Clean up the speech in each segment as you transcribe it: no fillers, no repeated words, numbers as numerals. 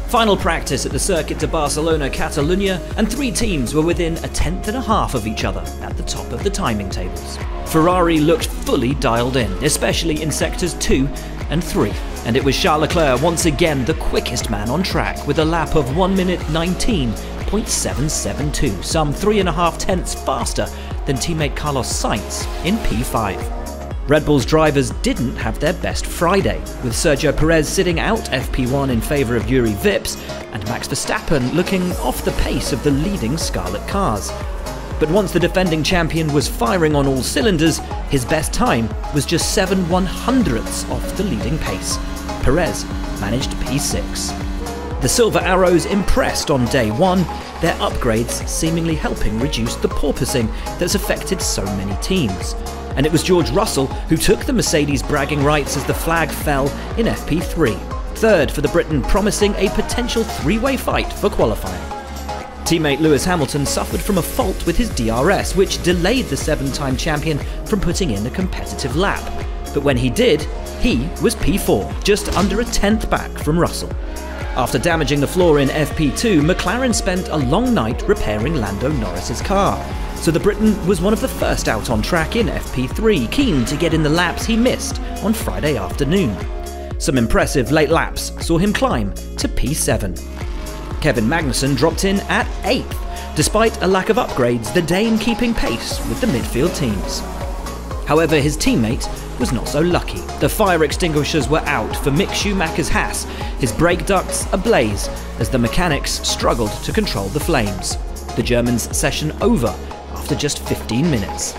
Final practice at the Circuit de Barcelona, Catalunya, and 3 teams were within a tenth and a half of each other at the top of the timing tables. Ferrari looked fully dialed in, especially in sectors 2 and 3, and it was Charles Leclerc once again the quickest man on track with a lap of 1 minute 19.772, some 3.5 tenths faster than teammate Carlos Sainz in P5. Red Bull's drivers didn't have their best Friday, with Sergio Perez sitting out FP1 in favour of Yuri Vips, and Max Verstappen looking off the pace of the leading Scarlet cars. But once the defending champion was firing on all cylinders, his best time was just 7/100ths off the leading pace. Perez managed P6. The Silver Arrows impressed on day 1, their upgrades seemingly helping reduce the porpoising that's affected so many teams. And it was George Russell who took the Mercedes bragging rights as the flag fell in FP3, third for the Briton, promising a potential 3-way fight for qualifying. Teammate Lewis Hamilton suffered from a fault with his DRS, which delayed the 7-time champion from putting in a competitive lap. But when he did, he was P4, just under a tenth back from Russell. After damaging the floor in FP2, McLaren spent a long night repairing Lando Norris's car. So the Briton was one of the first out on track in FP3, keen to get in the laps he missed on Friday afternoon. Some impressive late laps saw him climb to P7. Kevin Magnussen dropped in at 8th, despite a lack of upgrades, the Dane keeping pace with the midfield teams. However, his teammate was not so lucky. The fire extinguishers were out for Mick Schumacher's Haas, his brake ducts ablaze as the mechanics struggled to control the flames. The German's session over after just 15 minutes.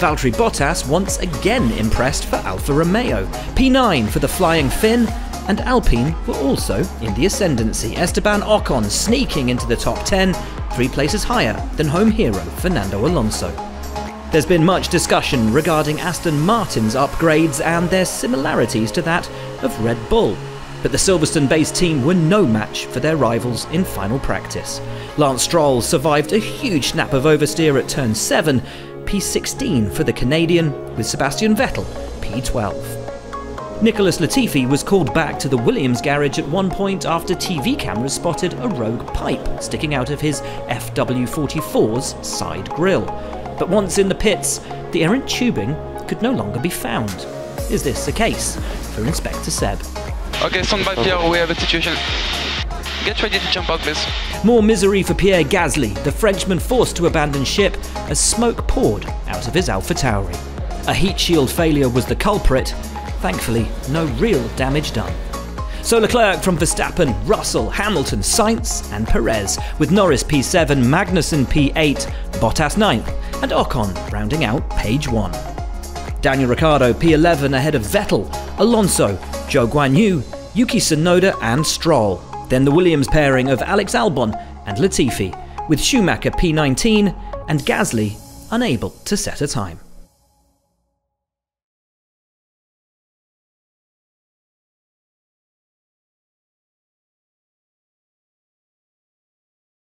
Valtteri Bottas once again impressed for Alfa Romeo, P9 for the Flying Finn, and Alpine were also in the ascendancy. Esteban Ocon sneaking into the top 10, 3 places higher than home hero Fernando Alonso. There's been much discussion regarding Aston Martin's upgrades and their similarities to that of Red Bull, but the Silverstone-based team were no match for their rivals in final practice. Lance Stroll survived a huge snap of oversteer at turn 7, P16 for the Canadian, with Sebastian Vettel P12. Nicholas Latifi was called back to the Williams garage at one point after TV cameras spotted a rogue pipe sticking out of his FW44's side grille. But once in the pits, the errant tubing could no longer be found. Is this a case for Inspector Seb? Okay, stand by Pierre, we have a situation. Get ready to jump out, please. More misery for Pierre Gasly, the Frenchman forced to abandon ship as smoke poured out of his AlphaTauri. A heat shield failure was the culprit. Thankfully, no real damage done. So Leclerc from Verstappen, Russell, Hamilton, Sainz and Perez, with Norris P7, Magnussen P8, Bottas 9th, and Ocon rounding out page 1. Daniel Ricciardo P11 ahead of Vettel, Alonso, Zhou Guanyu, Yuki Tsunoda and Stroll. Then the Williams pairing of Alex Albon and Latifi, with Schumacher P19 and Gasly unable to set a time.